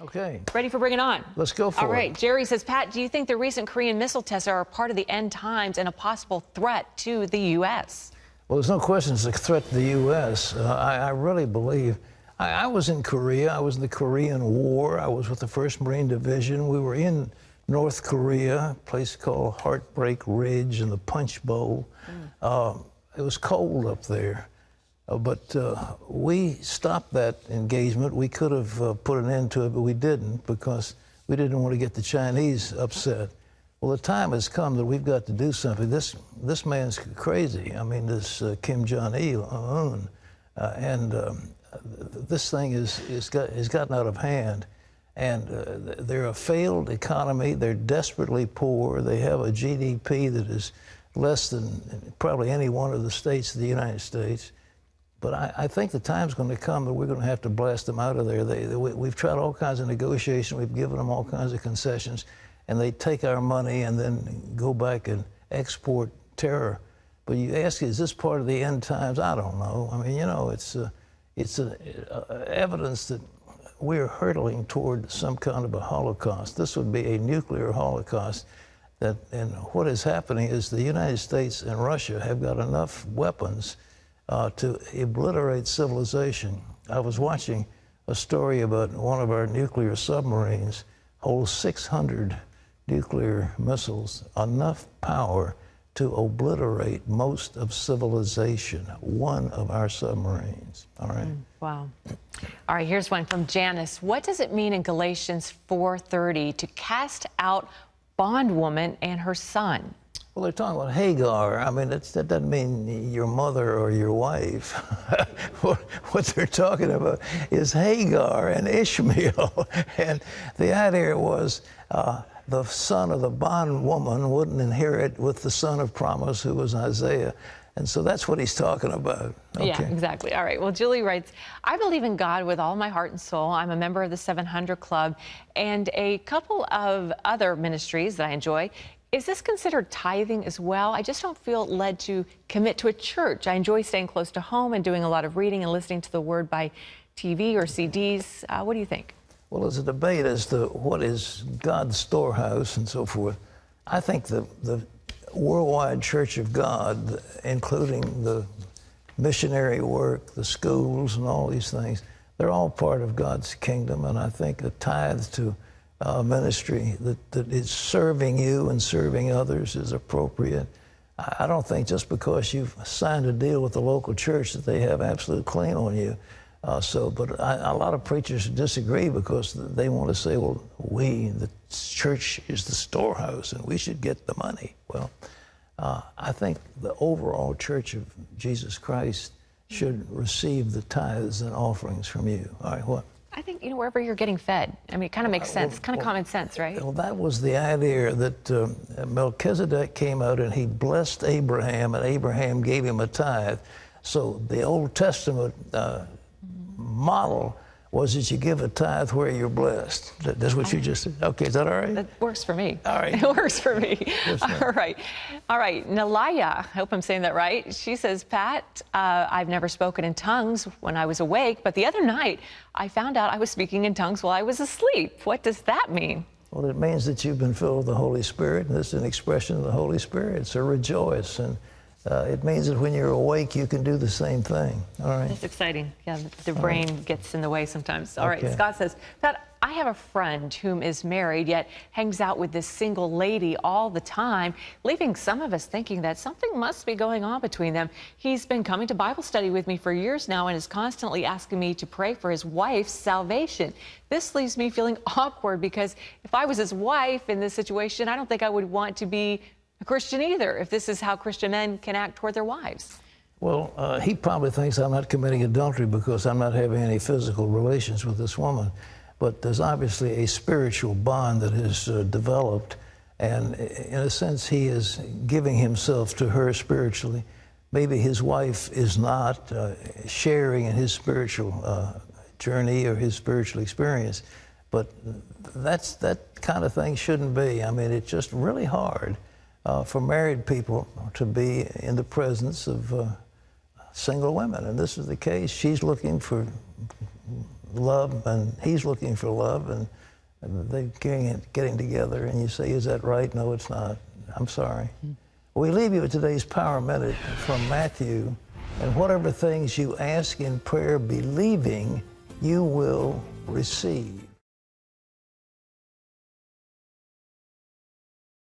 Okay. Ready for Bring It On? Let's go for it. All right. Jerry says, Pat, do you think the recent Korean missile tests are a part of the end times and a possible threat to the U.S.? Well, there's no question it's a threat to the U.S. I really believe. I was in Korea. I was in the Korean War. I was with the 1st Marine Division. We were in North Korea, a place called Heartbreak Ridge and the Punch Bowl. It was cold up there. But we stopped that engagement. We could have put an end to it, but we didn't because we didn't want to get the Chinese upset. Well, the time has come that we've got to do something. This man's crazy. I mean, this Kim Jong-un. This thing has gotten out of hand. And they're a failed economy. They're desperately poor. They have a GDP that is less than probably any one of the states of the United States. But I think the time's going to come that we're going to have to blast them out of there. We've tried all kinds of negotiation. We've given them all kinds of concessions. And they take our money and then go back and export terror. But you ask, is this part of the end times? I don't know. I mean, you know, it's evidence that we're hurtling toward some kind of a Holocaust. This would be a nuclear Holocaust. And what is happening is the United States and Russia have got enough weapons to obliterate civilization. I was watching a story about one of our nuclear submarines holds 600 nuclear missiles, enough power to obliterate most of civilization, one of our submarines. All right. Wow. All right, here's one from Janice. What does it mean in Galatians 4:30 to cast out bondwoman and her son? Well, they're talking about Hagar. I mean, that doesn't mean your mother or your wife. What they're talking about is Hagar and Ishmael. And the idea was the son of the bondwoman wouldn't inherit with the son of promise, who was Isaiah. And so that's what he's talking about. Okay. Yeah, exactly. All right. Well, Julie writes, I believe in God with all my heart and soul. I'm a member of the 700 Club and a couple of other ministries that I enjoy. Is this considered tithing as well? I just don't feel led to commit to a church. I enjoy staying close to home and doing a lot of reading and listening to the Word by TV or CDs. What do you think? Well, there's a debate as to what is God's storehouse and so forth. I think the worldwide Church of God, including the missionary work, the schools, and all these things, they're all part of God's kingdom. And I think a tithe to ministry that is serving you and serving others is appropriate. I don't think just because you've signed a deal with the local church that they have absolute claim on you. But a lot of preachers disagree because they want to say, well, the church is the storehouse and we should get the money. Well, I think the overall Church of Jesus Christ should receive the tithes and offerings from you. All right, what? I think, wherever you're getting fed. I mean, it kind of makes sense. Kind of common sense, right? Well, that was the idea that Melchizedek came out and he blessed Abraham, and Abraham gave him a tithe. So the Old Testament model was that you give a tithe where you're blessed. That's what you just said. Okay, is that all right? That works for me. All right. It works for me. Yes, all right. All right. Nalaya, I hope I'm saying that right. She says, Pat, I've never spoken in tongues when I was awake, but the other night I found out I was speaking in tongues while I was asleep. What does that mean? Well, it means that you've been filled with the Holy Spirit, and this is an expression of the Holy Spirit. So rejoice. And it means that when you're awake, you can do the same thing. All right. That's exciting. Yeah, the brain gets in the way sometimes. All Okay. right. Scott says, Pat, I have a friend whom is married, yet hangs out with this single lady all the time, leaving some of us thinking that something must be going on between them. He's been coming to Bible study with me for years now and is constantly asking me to pray for his wife's salvation. This leaves me feeling awkward because if I was his wife in this situation, I don't think I would want to be a Christian either, if this is how Christian men can act toward their wives. Well, he probably thinks I'm not committing adultery because I'm not having any physical relations with this woman. But there's obviously a spiritual bond that has developed. And in a sense, he is giving himself to her spiritually. Maybe his wife is not sharing in his spiritual journey or his spiritual experience. But that kind of thing shouldn't be. I mean, it's just really hard for married people to be in the presence of single women. And this is the case. She's looking for love, and he's looking for love, and they're getting together, and you say, is that right? No, it's not. I'm sorry. We leave you with today's Power Minute from Matthew. And whatever things you ask in prayer, believing, you will receive.